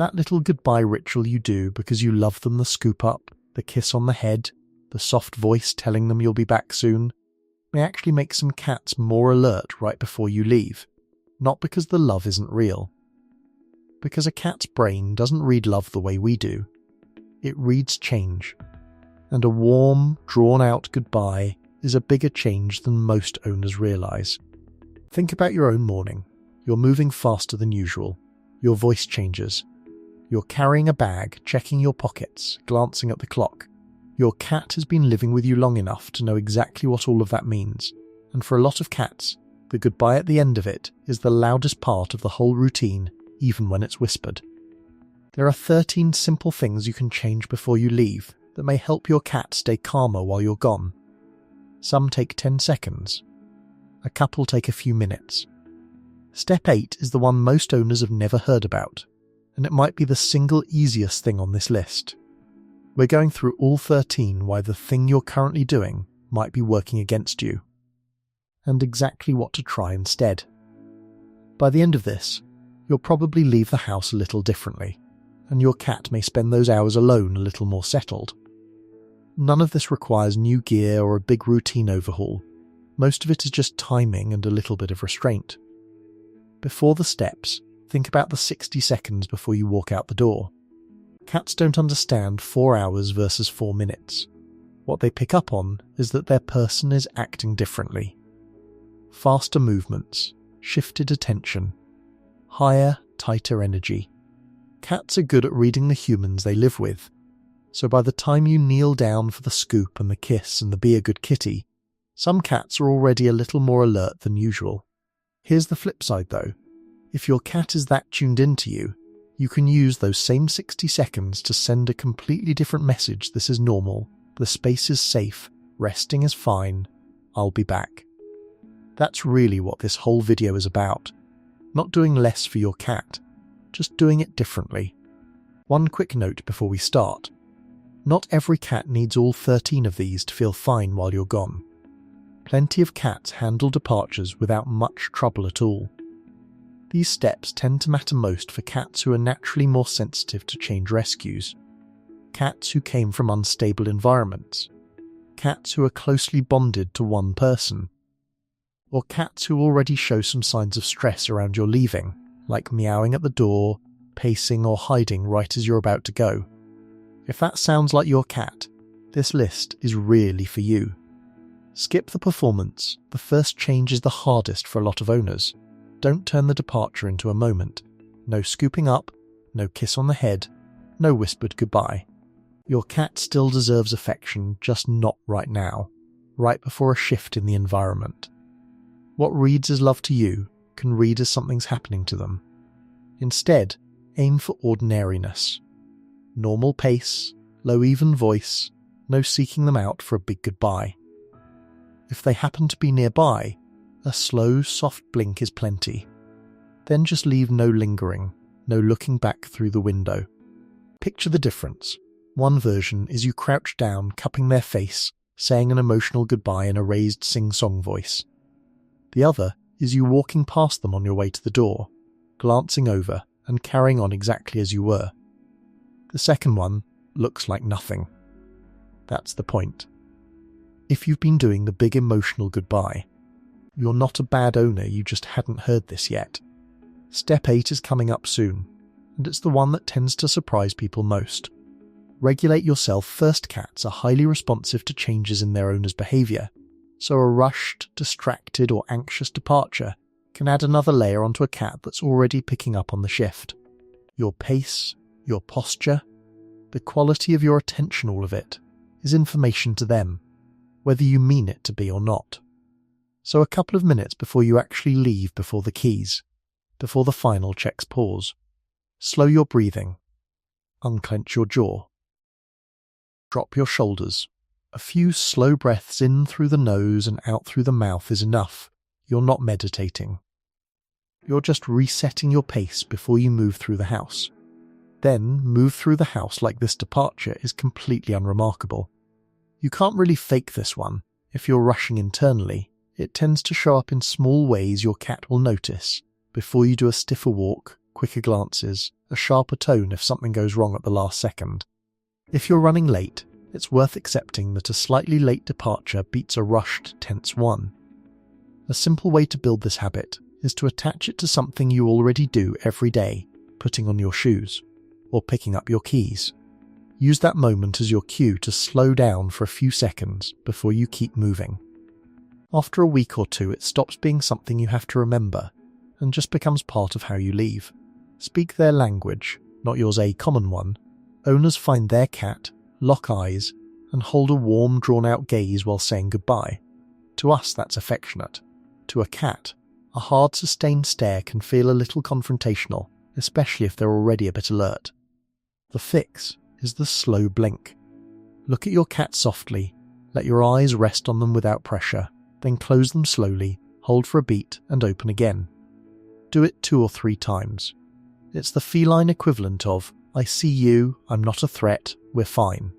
That little goodbye ritual you do because you love them, the scoop up, the kiss on the head, the soft voice telling them you'll be back soon, may actually make some cats more alert right before you leave. Not because the love isn't real. Because a cat's brain doesn't read love the way we do. It reads change. And a warm, drawn-out goodbye is a bigger change than most owners realise. Think about your own morning. You're moving faster than usual. Your voice changes. You're carrying a bag, checking your pockets, glancing at the clock. Your cat has been living with you long enough to know exactly what all of that means. And for a lot of cats, the goodbye at the end of it is the loudest part of the whole routine, even when it's whispered. There are 13 simple things you can change before you leave that may help your cat stay calmer while you're gone. Some take 10 seconds. A couple take a few minutes. Step 8 is the one most owners have never heard about, and it might be the single easiest thing on this list. We're going through all 13 why the thing you're currently doing might be working against you, and exactly what to try instead. By the end of this, you'll probably leave the house a little differently, and your cat may spend those hours alone a little more settled. None of this requires new gear or a big routine overhaul. Most of it is just timing and a little bit of restraint. Before the steps, think about the 60 seconds before you walk out the door. Cats don't understand 4 hours versus 4 minutes. What they pick up on is that their person is acting differently. Faster movements, shifted attention, higher, tighter energy. Cats are good at reading the humans they live with, so by the time you kneel down for the scoop and the kiss and the be a good kitty, some cats are already a little more alert than usual. Here's the flip side though. If your cat is that tuned into you, you can use those same 60 seconds to send a completely different message. This is normal, the space is safe, resting is fine, I'll be back. That's really what this whole video is about. Not doing less for your cat, just doing it differently. One quick note before we start. Not every cat needs all 13 of these to feel fine while you're gone. Plenty of cats handle departures without much trouble at all. These steps tend to matter most for cats who are naturally more sensitive to change rescues. Cats who came from unstable environments. Cats who are closely bonded to one person. Or cats who already show some signs of stress around your leaving, like meowing at the door, pacing or hiding right as you're about to go. If that sounds like your cat, this list is really for you. Skip the performance. The first change is the hardest for a lot of owners. Don't turn the departure into a moment. No scooping up, no kiss on the head, no whispered goodbye. Your cat still deserves affection, just not right now, right before a shift in the environment. What reads as love to you can read as something's happening to them. Instead, aim for ordinariness. Normal pace, low even voice, no seeking them out for a big goodbye. If they happen to be nearby, a slow, soft blink is plenty. Then just leave no lingering, no looking back through the window. Picture the difference. One version is you crouch down, cupping their face, saying an emotional goodbye in a raised sing-song voice. The other is you walking past them on your way to the door, glancing over and carrying on exactly as you were. The second one looks like nothing. That's the point. If you've been doing the big emotional goodbye, you're not a bad owner, you just hadn't heard this yet. Step 8 is coming up soon, and it's the one that tends to surprise people most. Regulate yourself first. Cats are highly responsive to changes in their owner's behaviour, so a rushed, distracted or anxious departure can add another layer onto a cat that's already picking up on the shift. Your pace, your posture, the quality of your attention, all of it, is information to them, whether you mean it to be or not. So a couple of minutes before you actually leave, before the keys, before the final checks pause, slow your breathing, unclench your jaw, drop your shoulders. A few slow breaths in through the nose and out through the mouth is enough. You're not meditating. You're just resetting your pace before you move through the house. Then move through the house like this departure is completely unremarkable. You can't really fake this one. If you're rushing internally, it tends to show up in small ways your cat will notice before you do a stiffer walk, quicker glances, a sharper tone if something goes wrong at the last second. If you're running late, it's worth accepting that a slightly late departure beats a rushed, tense one. A simple way to build this habit is to attach it to something you already do every day, putting on your shoes, or picking up your keys. Use that moment as your cue to slow down for a few seconds before you keep moving. After a week or two, it stops being something you have to remember and just becomes part of how you leave. Speak their language, not yours a common one. Owners find their cat, lock eyes, and hold a warm, drawn-out gaze while saying goodbye. To us, that's affectionate. To a cat, a hard, sustained stare can feel a little confrontational, especially if they're already a bit alert. The fix is the slow blink. Look at your cat softly, let your eyes rest on them without pressure, then close them slowly, hold for a beat, and open again. Do it 2 or 3 times. It's the feline equivalent of, I see you, I'm not a threat, we're fine.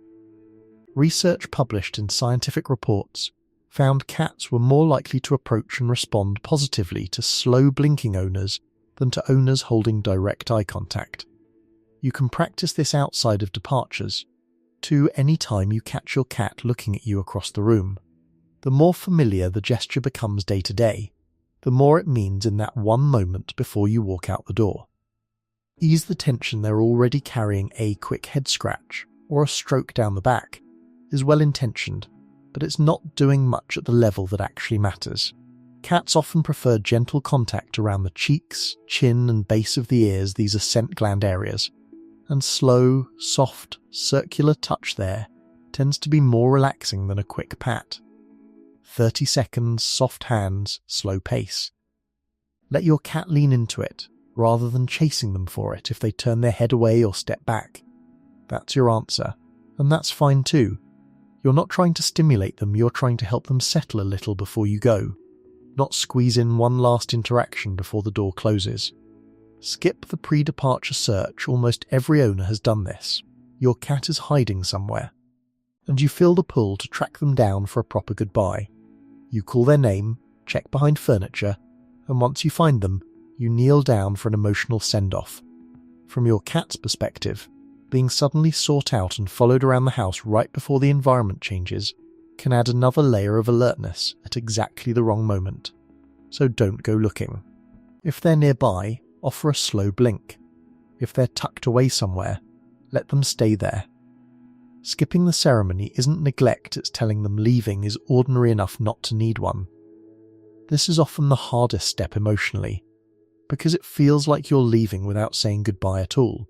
Research published in scientific reports found cats were more likely to approach and respond positively to slow blinking owners than to owners holding direct eye contact. You can practice this outside of departures, any time you catch your cat looking at you across the room. The more familiar the gesture becomes day to day, the more it means in that one moment before you walk out the door. Ease the tension they're already carrying. A quick head scratch or a stroke down the back is well intentioned, but it's not doing much at the level that actually matters. Cats often prefer gentle contact around the cheeks, chin and base of the ears, these are scent gland areas, and slow, soft, circular touch there tends to be more relaxing than a quick pat. 30 seconds, soft hands, slow pace. Let your cat lean into it, rather than chasing them for it if they turn their head away or step back. That's your answer, and that's fine too. You're not trying to stimulate them, you're trying to help them settle a little before you go, not squeeze in one last interaction before the door closes. Skip the pre-departure search. Almost every owner has done this. Your cat is hiding somewhere, and you feel the pull to track them down for a proper goodbye. You call their name, check behind furniture, and once you find them, you kneel down for an emotional send-off. From your cat's perspective, being suddenly sought out and followed around the house right before the environment changes can add another layer of alertness at exactly the wrong moment. So don't go looking. If they're nearby, offer a slow blink. If they're tucked away somewhere, let them stay there. Skipping the ceremony isn't neglect, it's telling them leaving is ordinary enough not to need one. This is often the hardest step emotionally, because it feels like you're leaving without saying goodbye at all.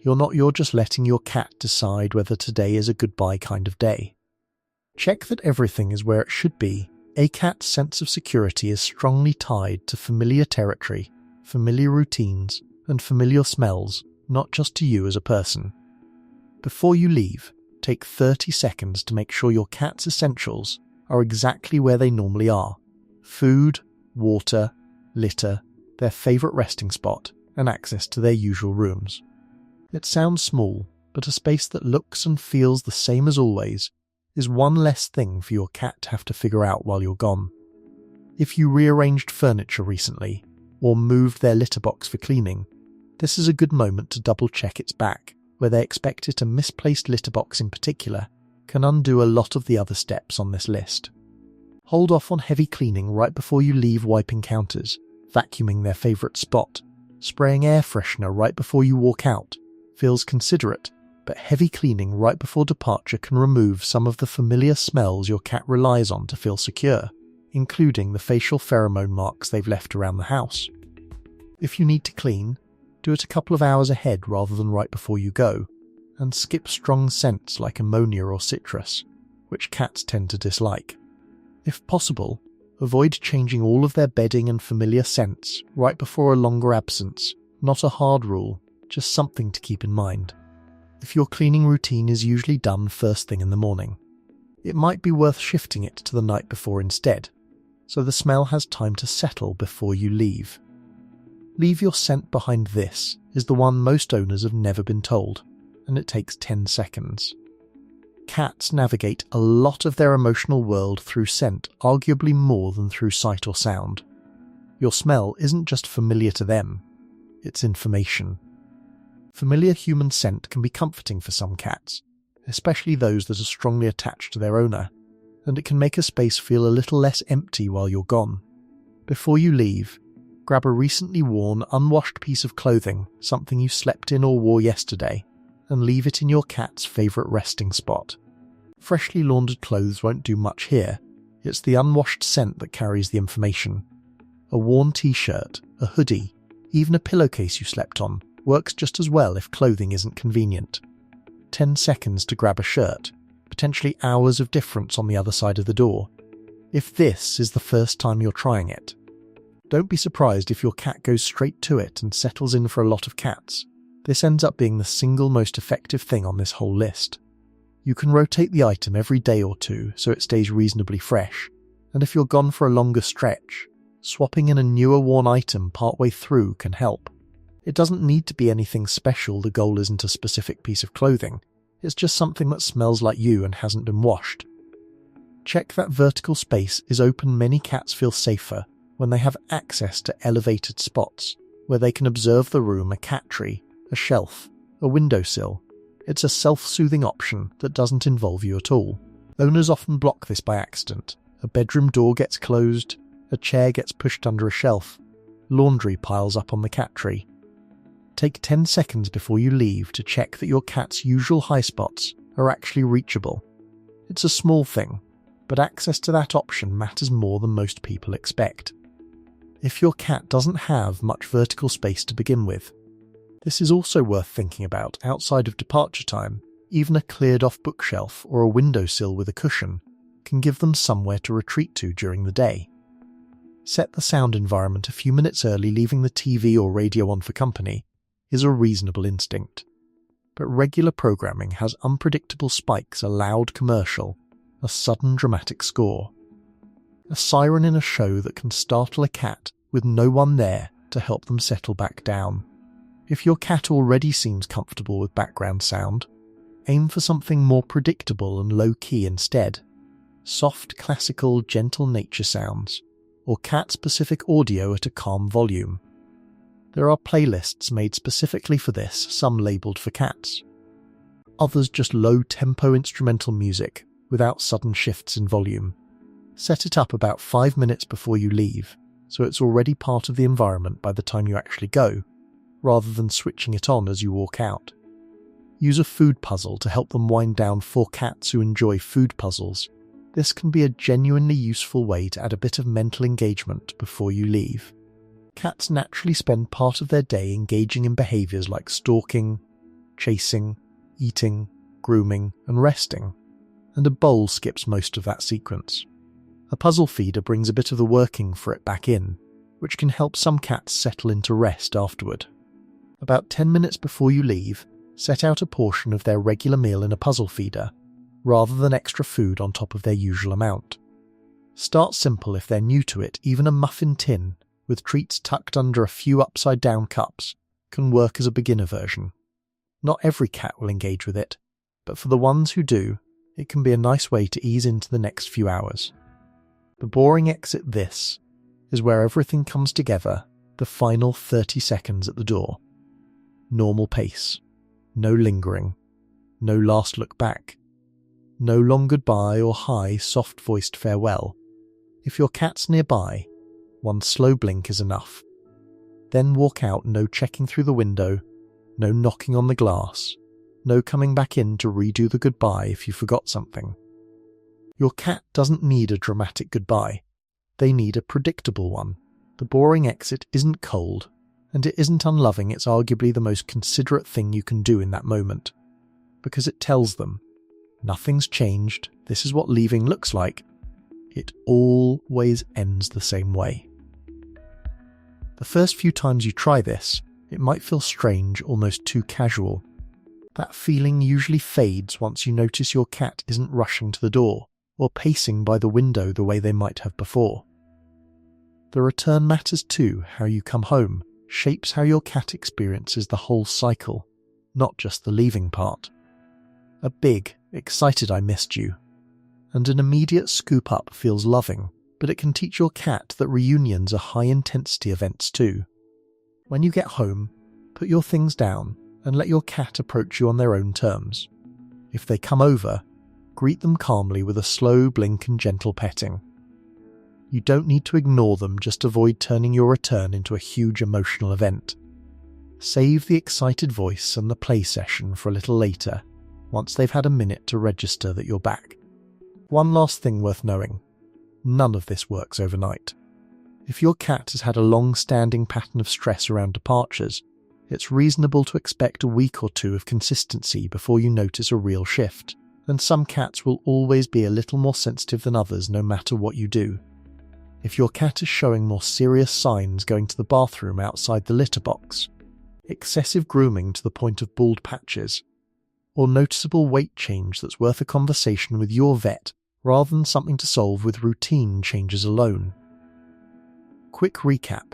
You're just letting your cat decide whether today is a goodbye kind of day. Check that everything is where it should be. A cat's sense of security is strongly tied to familiar territory, familiar routines, and familiar smells, not just to you as a person. Before you leave, take 30 seconds to make sure your cat's essentials are exactly where they normally are. Food, water, litter, their favourite resting spot, and access to their usual rooms. It sounds small, but a space that looks and feels the same as always is one less thing for your cat to have to figure out while you're gone. If you rearranged furniture recently, or moved their litter box for cleaning, this is a good moment to double check it's back. Where they expect it, a misplaced litter box in particular can undo a lot of the other steps on this list. Hold off on heavy cleaning right before you leave, wiping counters, vacuuming their favourite spot, spraying air freshener right before you walk out. Feels considerate, but heavy cleaning right before departure can remove some of the familiar smells your cat relies on to feel secure, including the facial pheromone marks they've left around the house. If you need to clean, do it a couple of hours ahead rather than right before you go, and skip strong scents like ammonia or citrus, which cats tend to dislike. If possible, avoid changing all of their bedding and familiar scents right before a longer absence. Not a hard rule, just something to keep in mind. If your cleaning routine is usually done first thing in the morning, it might be worth shifting it to the night before instead, so the smell has time to settle before you leave. Leave your scent behind. This is the one most owners have never been told, and it takes 10 seconds. Cats navigate a lot of their emotional world through scent, arguably more than through sight or sound. Your smell isn't just familiar to them, it's information. Familiar human scent can be comforting for some cats, especially those that are strongly attached to their owner, and it can make a space feel a little less empty while you're gone. Before you leave, grab a recently worn, unwashed piece of clothing, something you slept in or wore yesterday, and leave it in your cat's favourite resting spot. Freshly laundered clothes won't do much here. It's the unwashed scent that carries the information. A worn t-shirt, a hoodie, even a pillowcase you slept on works just as well if clothing isn't convenient. 10 seconds to grab a shirt, potentially hours of difference on the other side of the door. If this is the first time you're trying it, don't be surprised if your cat goes straight to it and settles in for a lot of cats. This ends up being the single most effective thing on this whole list. You can rotate the item every day or two so it stays reasonably fresh, and if you're gone for a longer stretch, swapping in a newer worn item partway through can help. It doesn't need to be anything special. The goal isn't a specific piece of clothing, it's just something that smells like you and hasn't been washed. Check that vertical space is open. Many cats feel safer when they have access to elevated spots where they can observe the room, a cat tree, a shelf, a windowsill. It's a self-soothing option that doesn't involve you at all. Owners often block this by accident. A bedroom door gets closed, a chair gets pushed under a shelf, laundry piles up on the cat tree. Take 10 seconds before you leave to check that your cat's usual high spots are actually reachable. It's a small thing, but access to that option matters more than most people expect. If your cat doesn't have much vertical space to begin with, this is also worth thinking about outside of departure time. Even a cleared-off bookshelf or a windowsill with a cushion can give them somewhere to retreat to during the day. Set the sound environment a few minutes early. Leaving the TV or radio on for company is a reasonable instinct. But regular programming has unpredictable spikes, a loud commercial, a sudden dramatic score, a siren in a show that can startle a cat with no one there to help them settle back down. If your cat already seems comfortable with background sound, aim for something more predictable and low-key instead. Soft, classical, gentle nature sounds, or cat-specific audio at a calm volume. There are playlists made specifically for this, some labelled for cats. Others just low-tempo instrumental music without sudden shifts in volume. Set it up about 5 minutes before you leave, so it's already part of the environment by the time you actually go, rather than switching it on as you walk out. Use a food puzzle to help them wind down. For cats who enjoy food puzzles, this can be a genuinely useful way to add a bit of mental engagement before you leave. Cats naturally spend part of their day engaging in behaviours like stalking, chasing, eating, grooming, and resting, and a bowl skips most of that sequence. A puzzle feeder brings a bit of the working for it back in, which can help some cats settle into rest afterward. About 10 minutes before you leave, set out a portion of their regular meal in a puzzle feeder, rather than extra food on top of their usual amount. Start simple if they're new to it. Even a muffin tin with treats tucked under a few upside-down cups can work as a beginner version. Not every cat will engage with it, but for the ones who do, it can be a nice way to ease into the next few hours. The boring exit. This is where everything comes together, the final 30 seconds at the door. Normal pace. No lingering. No last look back. No long goodbye or high, soft-voiced farewell. If your cat's nearby, one slow blink is enough. Then walk out. No checking through the window, no knocking on the glass, no coming back in to redo the goodbye if you forgot something. Your cat doesn't need a dramatic goodbye. They need a predictable one. The boring exit isn't cold, and it isn't unloving. It's arguably the most considerate thing you can do in that moment, because it tells them, nothing's changed, this is what leaving looks like. It always ends the same way. The first few times you try this, it might feel strange, almost too casual. That feeling usually fades once you notice your cat isn't rushing to the door or pacing by the window the way they might have before. The return matters too. How you come home shapes how your cat experiences the whole cycle, not just the leaving part. A big, excited "I missed you" and an immediate scoop up feels loving, but it can teach your cat that reunions are high-intensity events too. When you get home, put your things down and let your cat approach you on their own terms. If they come over, greet them calmly with a slow blink and gentle petting. You don't need to ignore them, just avoid turning your return into a huge emotional event. Save the excited voice and the play session for a little later, once they've had a minute to register that you're back. One last thing worth knowing: none of this works overnight. If your cat has had a long-standing pattern of stress around departures, it's reasonable to expect a week or two of consistency before you notice a real shift, and some cats will always be a little more sensitive than others no matter what you do. If your cat is showing more serious signs going to the bathroom outside the litter box, excessive grooming to the point of bald patches, or noticeable weight change that's worth a conversation with your vet rather than something to solve with routine changes alone. Quick recap.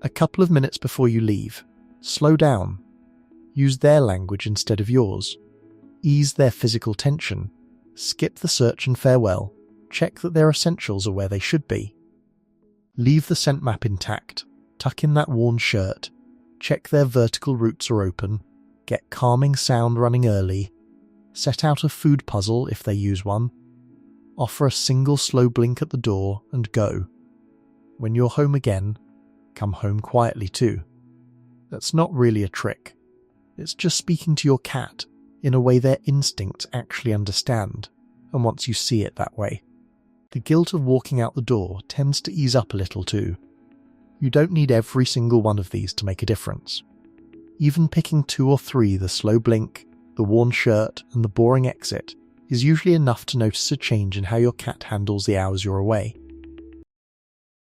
A couple of minutes before you leave, slow down. Use their language instead of yours. Ease their physical tension. Skip the search and farewell. Check that their essentials are where they should be. Leave the scent map intact. Tuck in that worn shirt. Check their vertical roots are open. Get calming sound running early. Set out a food puzzle if they use one. Offer a single slow blink at the door and go. When you're home again, come home quietly too. That's not really a trick. It's just speaking to your cat in a way their instincts actually understand, and once you see it that way, the guilt of walking out the door tends to ease up a little too. You don't need every single one of these to make a difference. Even picking 2 or 3, the slow blink, the worn shirt, and the boring exit, is usually enough to notice a change in how your cat handles the hours you're away.